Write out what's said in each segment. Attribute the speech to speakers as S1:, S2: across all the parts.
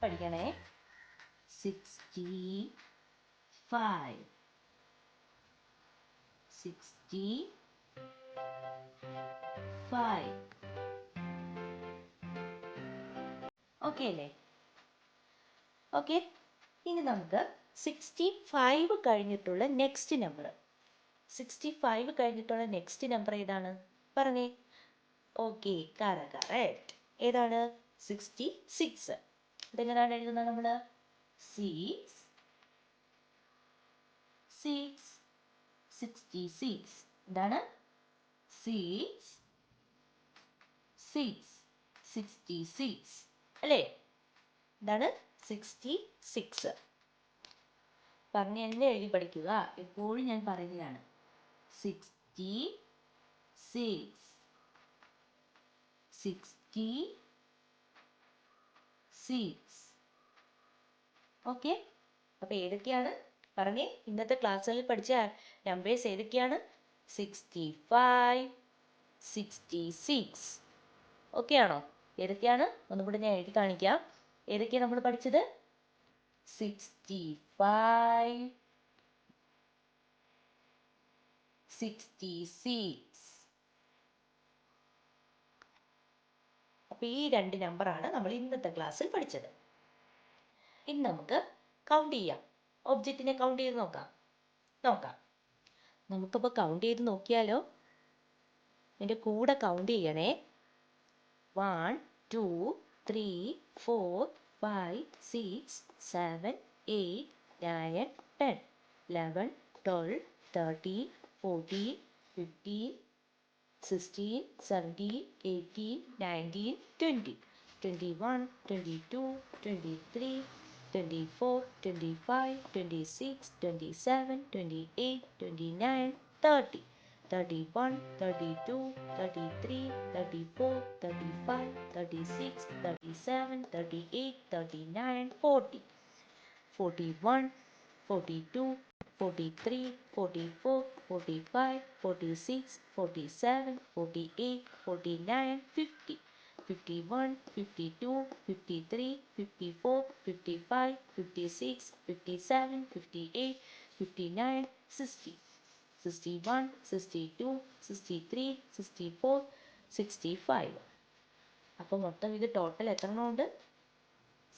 S1: പഠിക്കണേ. 65 65 ഓക്കെ അല്ലേ? ഓക്കെ, ഇനി നമുക്ക് 65 കഴിഞ്ഞിട്ടുള്ള നെക്സ്റ്റ് നമ്പർ 65 കഴിഞ്ഞിട്ടുള്ള നെക്സ്റ്റ് നമ്പർ ഏതാണ് പറഞ്ഞേ? Okay, correct. ഏതാണ്? 66. ഇതെങ്ങനെയാണ് എഴുതുന്നത് നമ്മൾ? 66 എന്താണ്? 66 അല്ലേ? എന്താണ്? 66. പറഞ്ഞ് തന്നെ എഴുതി പഠിക്കുക. എപ്പോഴും ഞാൻ പറയുന്നതാണ് 66. ഓക്കെ, അപ്പോൾ ഏതൊക്കെയാണ് പറഞ്ഞേ? ഇന്നത്തെ ക്ലാസ്സുകളിൽ പഠിച്ച നമ്പേഴ്സ് ഏതൊക്കെയാണ്? 65 66. ഓക്കെ ആണോ? ഏതൊക്കെയാണ് ഒന്നുകൂടി ഞാൻ എഴുതി കാണിക്കാം. ഏതൊക്കെയാണ് നമ്മൾ പഠിച്ചത്? 65 66. അപ്പോൾ ഈ രണ്ട് നമ്പറാണ് നമ്മൾ ഇന്നത്തെ ക്ലാസ്സിൽ പഠിച്ചത്. ഇനി നമുക്ക് കൗണ്ട് ചെയ്യാം. ഒബ്ജക്റ്റിനെ കൗണ്ട് ചെയ്ത് നോക്കാം. നമുക്കിപ്പോൾ കൗണ്ട് ചെയ്ത് നോക്കിയാലോ? എൻ്റെ കൂടെ കൗണ്ട് ചെയ്യണേ. 1 2 3 4 5 6 7 8 9 10 11 12 13 14 15 16 17 18 19 20 21 22 23 24 25 26 27 28 29 30 31 32 33 34 35 36 37 38 39 40 41 42 43 44 45 46 47 48 49 50 51 52 53 54 55 56 57 58 59 60 61 62 63 64 65. അപ്പോൾ മൊത്തം ഇത് ടോട്ടൽ എത്ര ഉണ്ട്?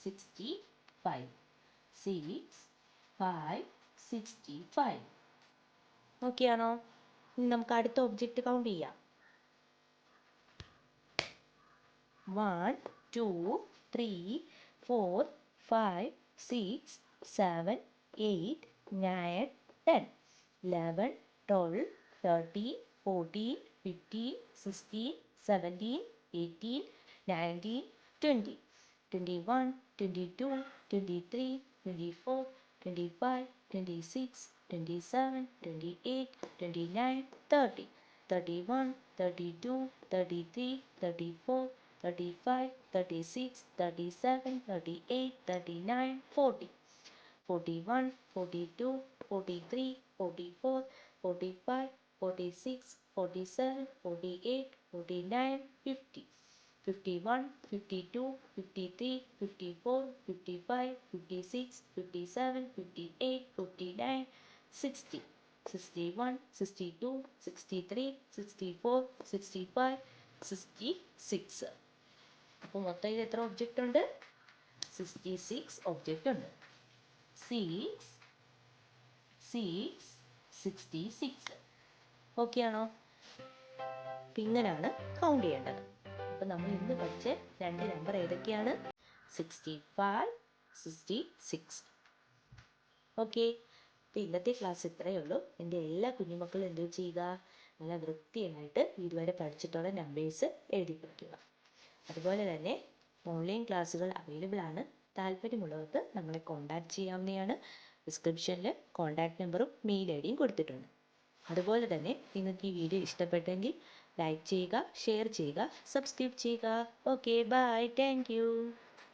S1: 65. 6 5 65. ഓക്കെ ആണോ? ഇനി നമുക്ക് അടുത്ത ഒബ്ജക്റ്റ് കൗണ്ട് ചെയ്യാം. 1 2 3 4 5 6 7 8 9 10 11 12 13 14 15 16 17 18 19 20 21 22 23 24 25 26 27 28 29 30 31 32 33 34 35 36 37 38 39 40 41 42 43 44 45 46 47 48 49 50 51 52 53 54 55 56 57 58 59 60 61 62 63 64 65 66. അപ്പോൾ മൊത്തം ഇത് എത്ര ഒബ്ജക്റ്റ് ഉണ്ട്? 66 ഒബ്ജക്റ്റ് ഉണ്ട്. 6 6 66. ഓക്കെ ആണോ? ഇങ്ങനെയാണ് കൗണ്ട് ചെയ്യേണ്ടത്. അപ്പോൾ നമ്മൾ ഇന്ന് പഠിച്ച രണ്ട് നമ്പർ ഏതൊക്കെയാണ്? 65 66. ഓക്കെ, അപ്പോൾ ഇന്നത്തെ ക്ലാസ് ഇത്രയേ ഉള്ളൂ. എൻ്റെ എല്ലാ കുഞ്ഞുമക്കളും എന്ത് ചെയ്യുക? നല്ല വൃത്തിയായിട്ട് ഇതുവരെ പഠിച്ചിട്ടുള്ള നമ്പേഴ്സ് എഴുതി പഠിക്കുക. അതുപോലെ തന്നെ ഓൺലൈൻ ക്ലാസ്സുകൾ അവൈലബിൾ ആണ്. താല്പര്യമുള്ളവർക്ക് നമ്മളെ കോൺടാക്റ്റ് ചെയ്യാവുന്നതാണ്. ഡിസ്ക്രിപ്ഷനിൽ കോൺടാക്റ്റ് നമ്പറും മെയിൽ ഐ ഡിയും കൊടുത്തിട്ടുണ്ട്. അതുപോലെ തന്നെ നിങ്ങൾക്ക് ഈ വീഡിയോ ഇഷ്ടപ്പെട്ടെങ്കിൽ ലൈക്ക് ചെയ്യുക, ഷെയർ ചെയ്യുക, സബ്സ്ക്രൈബ് ചെയ്യുക. Okay, bye, thank U.